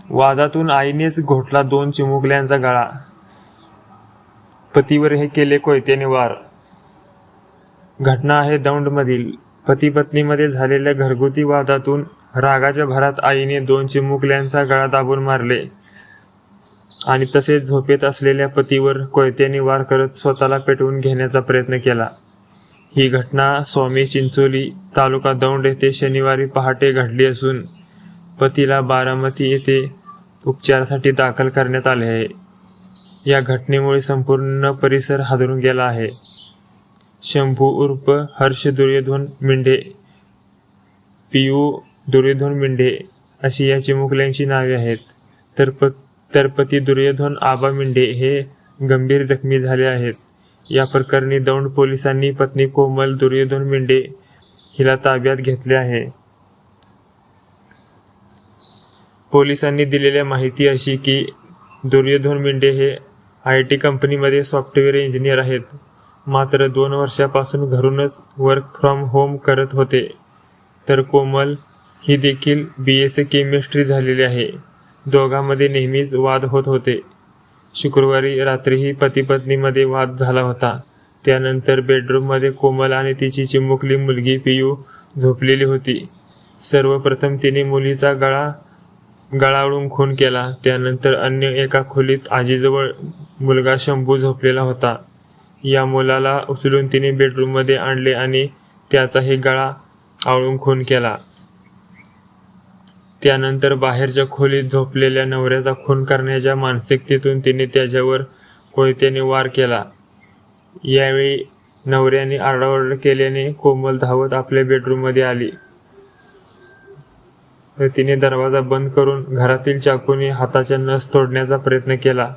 वादातून आईनेच घोटला 2 चिमुकल्यांचा गळा, पतीवर हे केले कोयत्याने वार. घटना आहे दौंडमधील. पती पत्नीमध्ये झालेल्या घरगुती वादातून रागाच्या भरात आईने 2 चिमुकल्यांचा गळा दाबून मारले आणि तसेच झोपेत असलेल्या पतीवर कोयत्याने वार करत स्वतःला पेटवून घेण्याचा प्रयत्न केला. ही घटना स्वामी चिंचोली, तालुका दौंड येथे शनिवारी पहाटे घडली असून पतीला बारामती येथे उपचारासाठी दाखल करण्यात आले आहे. या घटनेमुळे संपूर्ण परिसर हादरून गेला आहे. शंभू उर्फ हर्ष दुर्योधन मिंढे, पियू दुर्योधन मिंढे अशी या चिमुकल्यांची नावे आहेत. तर पती दुर्योधन आबा मिंढे हे गंभीर जखमी झाले आहेत. या प्रकरणी दौंड पोलिसांनी पत्नी कोमल दुर्योधन मिंढे हिला ताब्यात घेतले आहे. पोलिसांनी दिलेल्या माहिती अशी की दुर्योधन मिंढे हे IT कंपनीमध्ये सॉफ्टवेअर इंजिनियर आहेत. मात्र 2 वर्षापासून घरूनच वर्क फ्रॉम होम करत होते. तर कोमल ही देखील BSc केमिस्ट्री झालेली आहे. दोघांमध्ये नेहमीच वाद होत होते. शुक्रवारी रात्रीही पती पत्नीमध्ये वाद झाला होता. त्यानंतर बेडरूममध्ये कोमल आणि तिची चिमुकली मुलगी पियू झोपलेली होती. सर्वप्रथम तिने मुलीचा गळावळून खून केला. त्यानंतर अन्य एका खोलीत आजीजवळ मुलगा शंभू झोपलेला होता. या मुलाला उचलून तिने बेडरूममध्ये आणले आणि त्याचाही गळा आवळून खून केला. त्यानंतर बाहेरच्या खोलीत झोपलेल्या नवऱ्याचा खून करण्याच्या मानसिकतेतून तिने त्याच्यावर कोयत्याने वार केला. यावेळी नवऱ्याने आरडाओरडा केल्याने कोमल धावत आपल्या बेडरूममध्ये आली. तिने दरवाजा बंद करून घरातील चाकूने हाताचा नस तोडण्याचा प्रयत्न केला.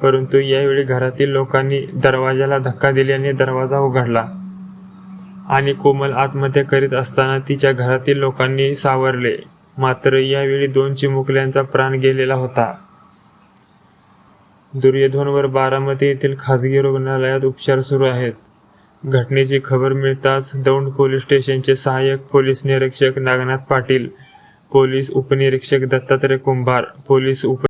परंतु यावेळी घरातील लोकांनी दरवाजाला धक्का दिल्याने दरवाजा उघडला आणि कोमल आत्महत्या करीत असताना तिच्या घरातील लोकांनी सावरले. मात्र यावेळी 2 चिमुकल्यांचा प्राण गेलेला होता. दुर्योधनवर बारामती येथील खासगी रुग्णालयात उपचार सुरू आहेत. घटनेची खबर मिळताच दौंड पोलीस स्टेशनचे सहाय्यक पोलीस निरीक्षक नागनाथ पाटील, पोलीस उपनिरीक्षक दत्तात्रय कुंभार, पोलीस